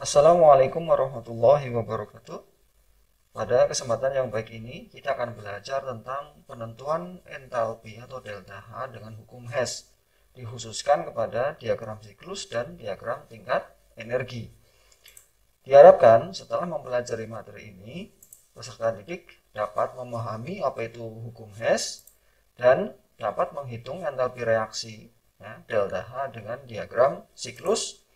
Assalamualaikum warahmatullahi wabarakatuh. Pada kesempatan yang baik ini, kita akan belajar tentang penentuan entalpi atau delta H dengan hukum Hess, dikhususkan kepada diagram siklus dan diagram tingkat energi. Diharapkan setelah mempelajari materi ini, peserta didik dapat memahami apa itu hukum Hess dan dapat menghitung entalpi reaksi delta H dengan diagram siklus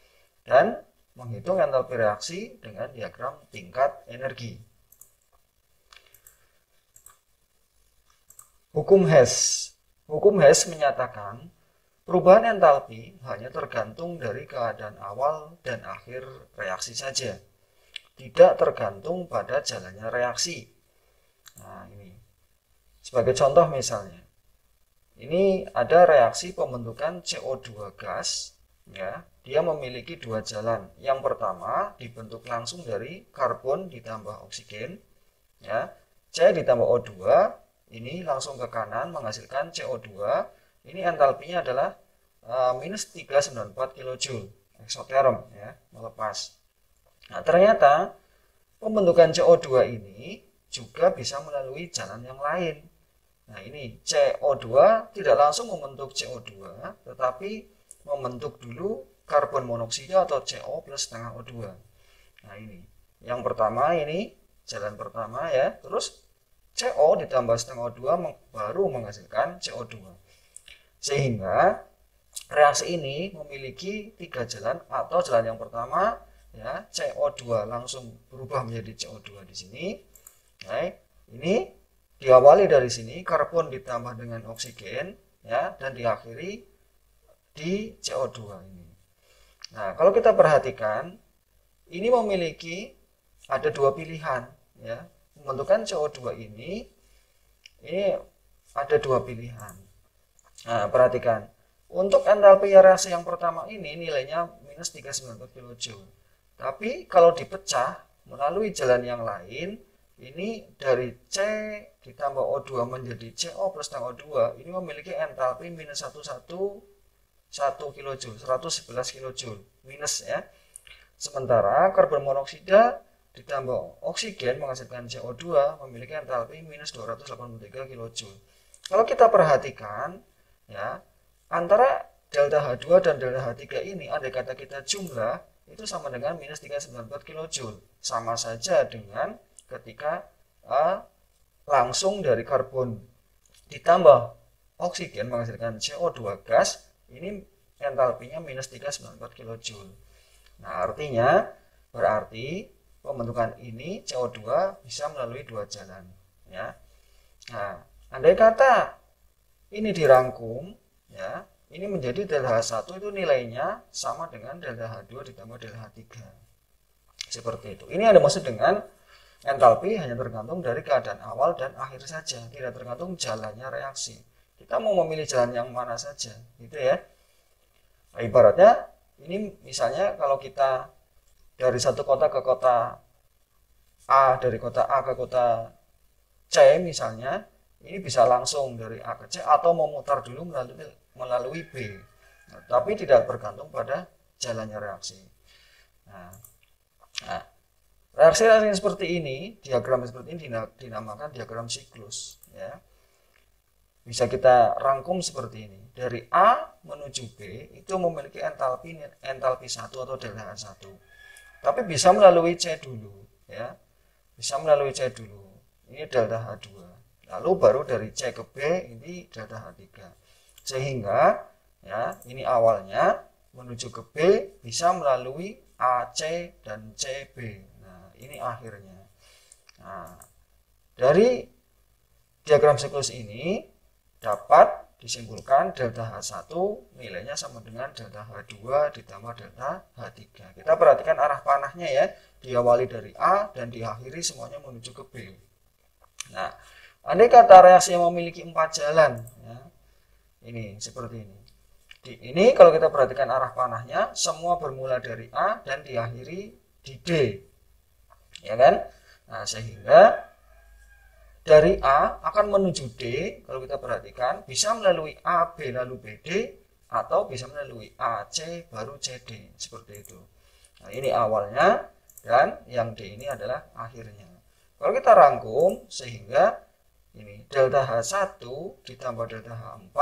dan menghitung entalpi reaksi dengan diagram tingkat energi. Hukum Hess. Hukum Hess menyatakan perubahan entalpi hanya tergantung dari keadaan awal dan akhir reaksi saja, tidak tergantung pada jalannya reaksi. Nah, ini sebagai contoh misalnya, ini ada reaksi pembentukan CO2 gas, ya. Dia memiliki dua jalan. Yang pertama dibentuk langsung dari karbon ditambah oksigen, ya. C ditambah O2, ini langsung ke kanan menghasilkan CO2. Ini entalpinya adalah minus 394 kJ eksoterm, ya, melepas. Nah, ternyata pembentukan CO2 ini juga bisa melalui jalan yang lain. Nah, ini CO2 tidak langsung membentuk CO2, tetapi membentuk dulu karbon monoksida atau CO plus setengah O2. Nah, ini yang pertama, ini jalan pertama, ya. Terus CO ditambah setengah O2 baru menghasilkan CO2. Sehingga reaksi ini memiliki tiga jalan, atau jalan yang pertama, ya, CO2 langsung berubah menjadi CO2 di sini. Nah, ini diawali dari sini karbon ditambah dengan oksigen, ya, dan diakhiri di CO2 ini. Nah, kalau kita perhatikan, ini memiliki ada dua pilihan, ya. Pembentukan CO2 ini ada dua pilihan. Nah, perhatikan. Untuk entalpi reaksi yang pertama ini nilainya minus 394 kJ. Tapi kalau dipecah melalui jalan yang lain, ini dari C ditambah O2 menjadi CO plus setengah O2, ini memiliki entalpi minus 1 kJ, 111 kJ minus, ya. Sementara karbon monoksida ditambah oksigen menghasilkan CO2 memiliki entalpi minus 283 kJ. Kalau kita perhatikan, ya, antara delta H2 dan delta H3 ini, andai kata kita jumlah, itu sama dengan minus 394 kJ. Sama saja dengan ketika langsung dari karbon ditambah oksigen menghasilkan CO2 gas, ini entalpinya minus 394 kJ. Nah, artinya berarti pembentukan ini CO2 bisa melalui dua jalan, ya. Nah, andai kata ini dirangkum, ya, ini menjadi delta H1 itu nilainya sama dengan delta H2 ditambah delta H3. Seperti itu. Ini ada maksud dengan entalpi hanya tergantung dari keadaan awal dan akhir saja, tidak tergantung jalannya reaksi. Kita mau memilih jalan yang mana saja, gitu, ya. Nah, ibaratnya ini misalnya kalau kita dari satu kota ke kota A, dari kota A ke kota C misalnya, ini bisa langsung dari A ke C atau memutar dulu melalui B. Nah, tapi tidak bergantung pada jalannya reaksi. Nah, reaksi seperti ini, diagram seperti ini dinamakan diagram siklus, ya. Bisa kita rangkum seperti ini. Dari A menuju B itu memiliki entalpi 1 atau delta H1. Tapi bisa melalui C dulu, ya. Bisa melalui C dulu. Ini delta H2. Lalu baru dari C ke B ini delta H3. Sehingga, ya, ini awalnya menuju ke B bisa melalui AC dan CB. Nah, ini akhirnya. Nah, dari diagram siklus ini dapat disimpulkan delta H1 nilainya sama dengan delta H2 ditambah delta H3. Kita perhatikan arah panahnya, ya, diawali dari A dan diakhiri semuanya menuju ke B. Nah, andai kata reaksi yang memiliki 4 jalan, ya, ini seperti ini. Ini kalau kita perhatikan arah panahnya semua bermula dari A dan diakhiri di D, ya kan? Nah, sehingga dari A akan menuju D, kalau kita perhatikan bisa melalui AB lalu BD atau bisa melalui AC baru CD, seperti itu. Nah, ini awalnya dan yang D ini adalah akhirnya. Kalau kita rangkum sehingga ini delta H1 ditambah delta H4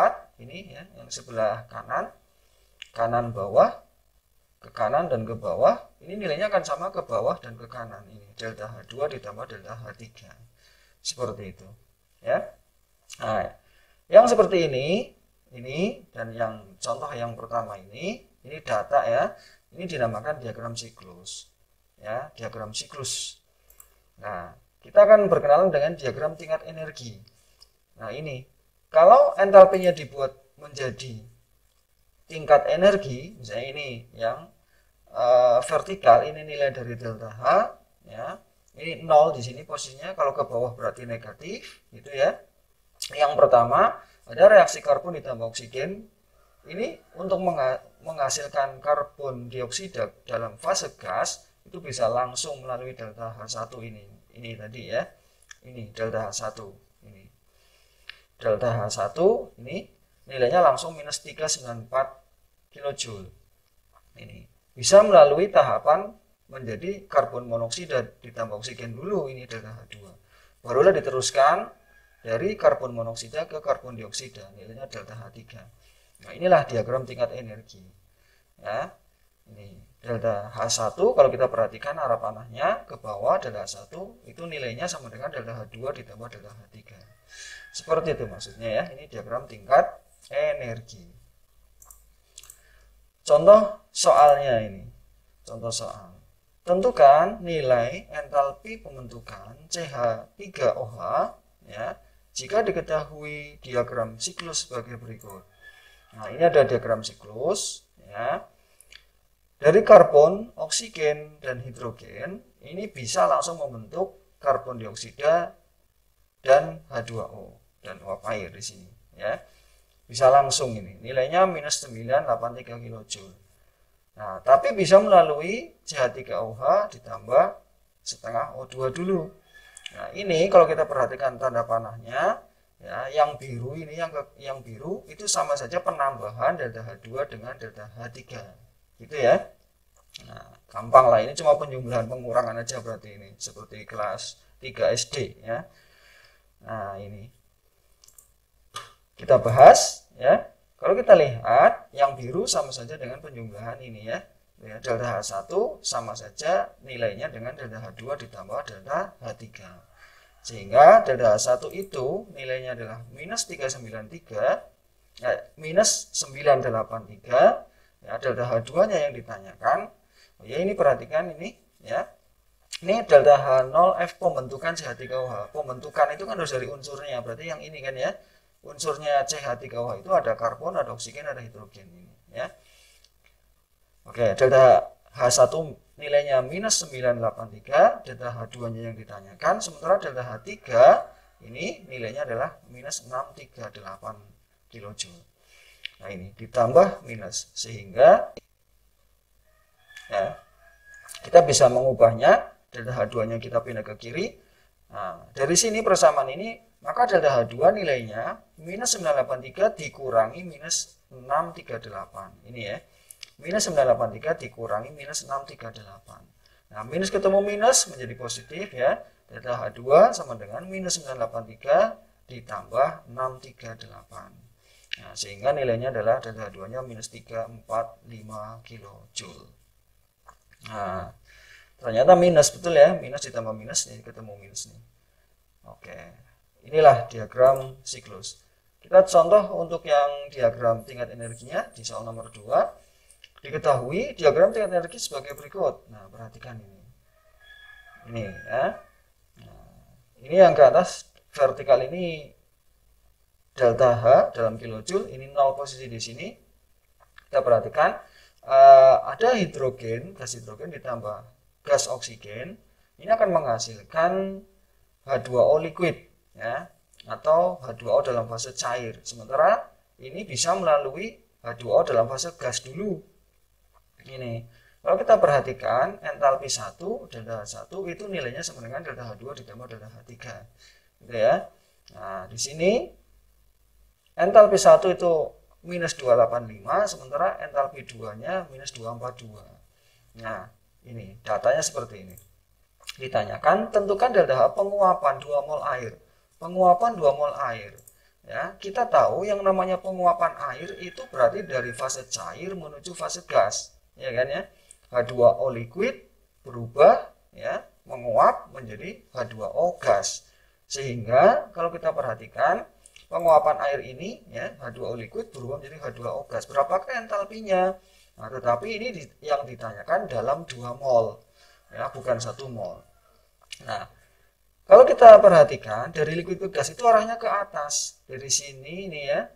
ini ya yang sebelah kanan bawah ke kanan dan ke bawah, ini nilainya akan sama ke bawah dan ke kanan. Ini delta H2 ditambah delta H3. Seperti itu, ya. Nah, yang seperti ini dan yang contoh yang pertama ini data ya. Ini dinamakan diagram siklus. Ya, diagram siklus. Nah, kita akan berkenalan dengan diagram tingkat energi. Nah, ini kalau entalpinya dibuat menjadi tingkat energi, misalnya ini yang vertikal, ini nilai dari delta H, ya. Ini 0 di sini posisinya, kalau ke bawah berarti negatif, gitu ya. Yang pertama, ada reaksi karbon ditambah oksigen. Ini untuk menghasilkan karbon dioksida dalam fase gas, itu bisa langsung melalui delta H1 ini. Ini tadi ya. Ini delta H1 ini. Delta H1 ini nilainya langsung minus 394 kilojoule. Ini bisa melalui tahapan menjadi karbon monoksida ditambah oksigen dulu, ini delta H2. Barulah diteruskan dari karbon monoksida ke karbon dioksida, nilainya delta H3. Nah, inilah diagram tingkat energi. Ya. Ini delta H1 kalau kita perhatikan arah panahnya ke bawah, delta H1 itu nilainya sama dengan delta H2 ditambah delta H3. Seperti itu maksudnya ya. Ini diagram tingkat energi. Contoh soalnya ini. Contoh soal. Tentukan nilai entalpi pembentukan CH3OH ya, jika diketahui diagram siklus sebagai berikut. Nah, ini ada diagram siklus ya. Dari karbon, oksigen dan hidrogen ini bisa langsung membentuk karbon dioksida dan H2O dan uap air di sini ya. Bisa langsung ini. Nilainya minus 983 kilojoule. Nah, tapi bisa melalui CH3OH ditambah setengah O2 dulu. Nah, ini kalau kita perhatikan tanda panahnya ya, yang biru ini yang biru itu sama saja penambahan delta H2 dengan delta H3. Gitu ya. Nah, gampang lah, ini cuma penjumlahan pengurangan aja berarti ini seperti kelas 3 SD ya. Nah, ini kita bahas ya. Kalau kita lihat yang biru sama saja dengan penjumlahan ini ya. Delta H1 sama saja nilainya dengan delta H2 ditambah delta H3. Sehingga delta H1 itu nilainya adalah minus 393 minus 983 ya, delta H2-nya yang ditanyakan. Ya, ini perhatikan ini ya. Ini delta H0F pembentukan CH3OH. Pembentukan itu kan harus dari unsurnya. Berarti yang ini kan ya. Unsurnya CH3OH itu ada karbon, ada oksigen, ada hidrogen ini ya. Oke, delta H1 nilainya minus 983, delta H2-nya yang ditanyakan, sementara delta H3 ini nilainya adalah minus 638 kilojoule. Nah, ini ditambah minus sehingga ya, kita bisa mengubahnya, delta H2-nya kita pindah ke kiri. Nah, dari sini persamaan ini, maka delta H2 nilainya minus 983 dikurangi minus 638. Ini ya. Minus 983 dikurangi minus 638. Nah, minus ketemu minus menjadi positif ya. Delta H2 sama dengan minus 983 ditambah 638. Nah, sehingga nilainya adalah delta H2-nya minus 345 kilojoule. Nah, ternyata minus, betul ya. Minus ditambah minus, ini ketemu minus nih. Oke. Inilah diagram siklus. Kita contoh untuk yang diagram tingkat energinya di soal nomor 2. Diketahui diagram tingkat energi sebagai berikut. Nah, perhatikan ini. Ini ya. Nah, ini yang ke atas vertikal ini delta H dalam kilojoule, ini 0 posisi di sini. Kita perhatikan ada hidrogen, gas hidrogen ditambah gas oksigen. Ini akan menghasilkan H2O liquid ya, atau H2O dalam fase cair. Sementara ini bisa melalui H2O dalam fase gas dulu. Ini kalau kita perhatikan entalpi 1 delta H1 itu nilainya sama dengan delta H2 ditambah delta H3 gitu ya. Nah, di sini entalpi 1 itu minus 285, sementara entalpi 2 nya minus 242. Nah, Ini datanya seperti ini. Ditanyakan tentukan delta H penguapan 2 mol air. Penguapan 2 mol air. Ya, kita tahu yang namanya penguapan air itu berarti dari fase cair menuju fase gas, ya kan ya. H2O liquid berubah ya, menguap menjadi H2O gas. Sehingga kalau kita perhatikan penguapan air ini ya, H2O liquid berubah menjadi H2O gas. Berapakah entalpinya? Nah, tetapi ini yang ditanyakan dalam 2 mol. Ya, bukan 1 mol. Nah, kalau kita perhatikan dari liquid ke gas itu arahnya ke atas. Dari sini ini ya,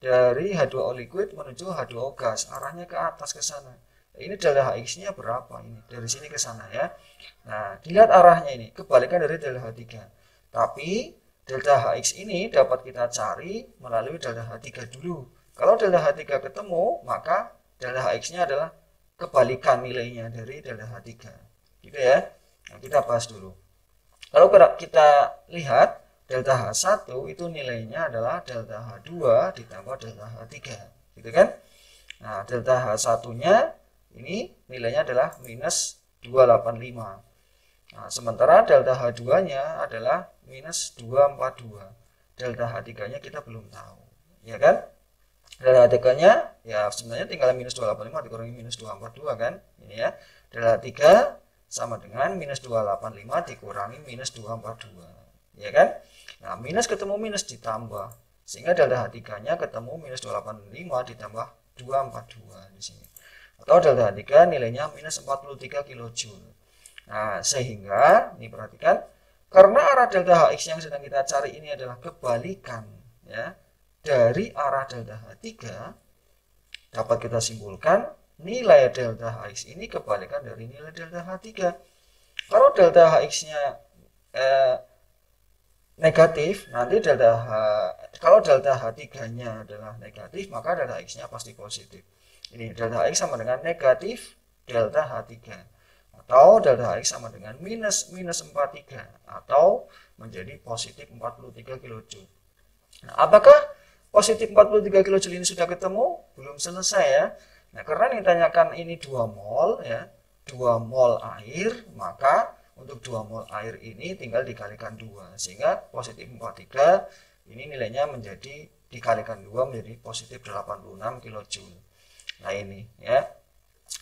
dari H2O liquid menuju H2O gas, arahnya ke atas ke sana. Ini delta Hx-nya berapa ini? Dari sini ke sana ya. Nah, dilihat arahnya ini, kebalikan dari delta H3. Tapi delta Hx ini dapat kita cari melalui delta H3 dulu. Kalau delta H3 ketemu, maka delta Hx-nya adalah kebalikan nilainya dari delta H3. Gitu ya. Nah, kita bahas dulu. Kalau kita lihat delta H1 itu nilainya adalah delta H2 ditambah delta H3, gitu kan? Nah, delta H1-nya ini nilainya adalah minus 285. Nah, sementara delta H2-nya adalah minus 242. Delta H3-nya kita belum tahu, ya kan? Delta H3-nya ya sebenarnya tinggal minus 285 dikurangi minus 242 kan? Ini ya. Delta H3 sama dengan minus 285 dikurangi minus 242, ya kan? Nah, minus ketemu minus ditambah, sehingga delta H3-nya ketemu minus 285 ditambah 242 di sini. Atau delta H3 nilainya minus 43 kJ. Nah, sehingga ini perhatikan, karena arah delta Hx yang sedang kita cari ini adalah kebalikan ya dari arah delta H3, dapat kita simpulkan nilai delta Hx ini kebalikan dari nilai delta H3. Kalau delta Hx-nya negatif, nanti kalau delta H3-nya adalah negatif, maka delta Hx-nya pasti positif. Ini delta Hx sama dengan negatif delta H3. Atau delta Hx sama dengan minus 43 atau menjadi positif 43 kJ. Nah, apakah positif 43 kJ ini sudah ketemu? Belum selesai ya. Nah, karena ditanyakan ini 2 mol ya, 2 mol air, maka untuk 2 mol air ini tinggal dikalikan 2, sehingga positif 43 ini nilainya menjadi dikalikan 2 menjadi positif 86 kJ. Nah, ini ya.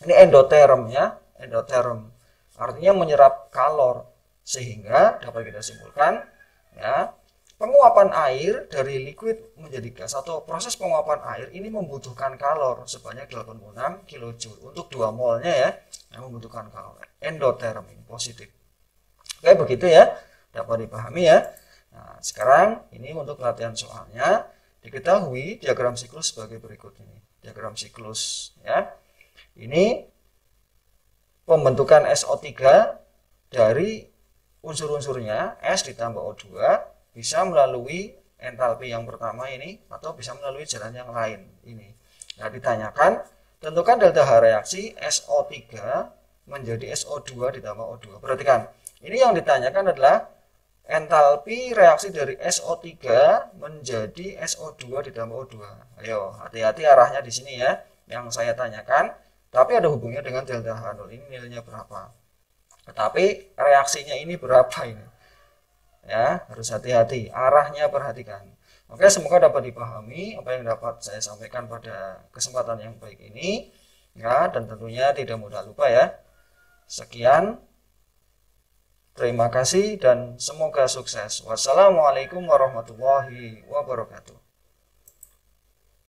Ini endoterm ya, endoterm. Artinya menyerap kalor, sehingga dapat kita simpulkan ya, penguapan air dari liquid menjadi gas atau proses penguapan air ini membutuhkan kalor sebanyak 86 kJ untuk 2 molnya ya, yang membutuhkan kalor. Endoterm ini positif. Oke, begitu ya, dapat dipahami ya. Nah, sekarang ini untuk latihan soalnya, diketahui diagram siklus sebagai berikut ini. Diagram siklus ya. Ini pembentukan SO3 dari unsur-unsurnya S ditambah O2 bisa melalui entalpi yang pertama ini atau bisa melalui jalan yang lain ini. Nah, ditanyakan tentukan delta H reaksi SO3 menjadi SO2 ditambah O2. Perhatikan, ini yang ditanyakan adalah entalpi reaksi dari SO3 menjadi SO2 ditambah O2. Ayo, hati-hati arahnya di sini ya, yang saya tanyakan. Tapi ada hubungannya dengan delta H0, ini nilainya berapa. Tetapi reaksinya ini berapa ini. Ya, harus hati-hati, arahnya perhatikan. Oke, semoga dapat dipahami apa yang dapat saya sampaikan pada kesempatan yang baik ini. Ya, dan tentunya tidak mudah lupa ya. Sekian, terima kasih dan semoga sukses. Wassalamualaikum warahmatullahi wabarakatuh.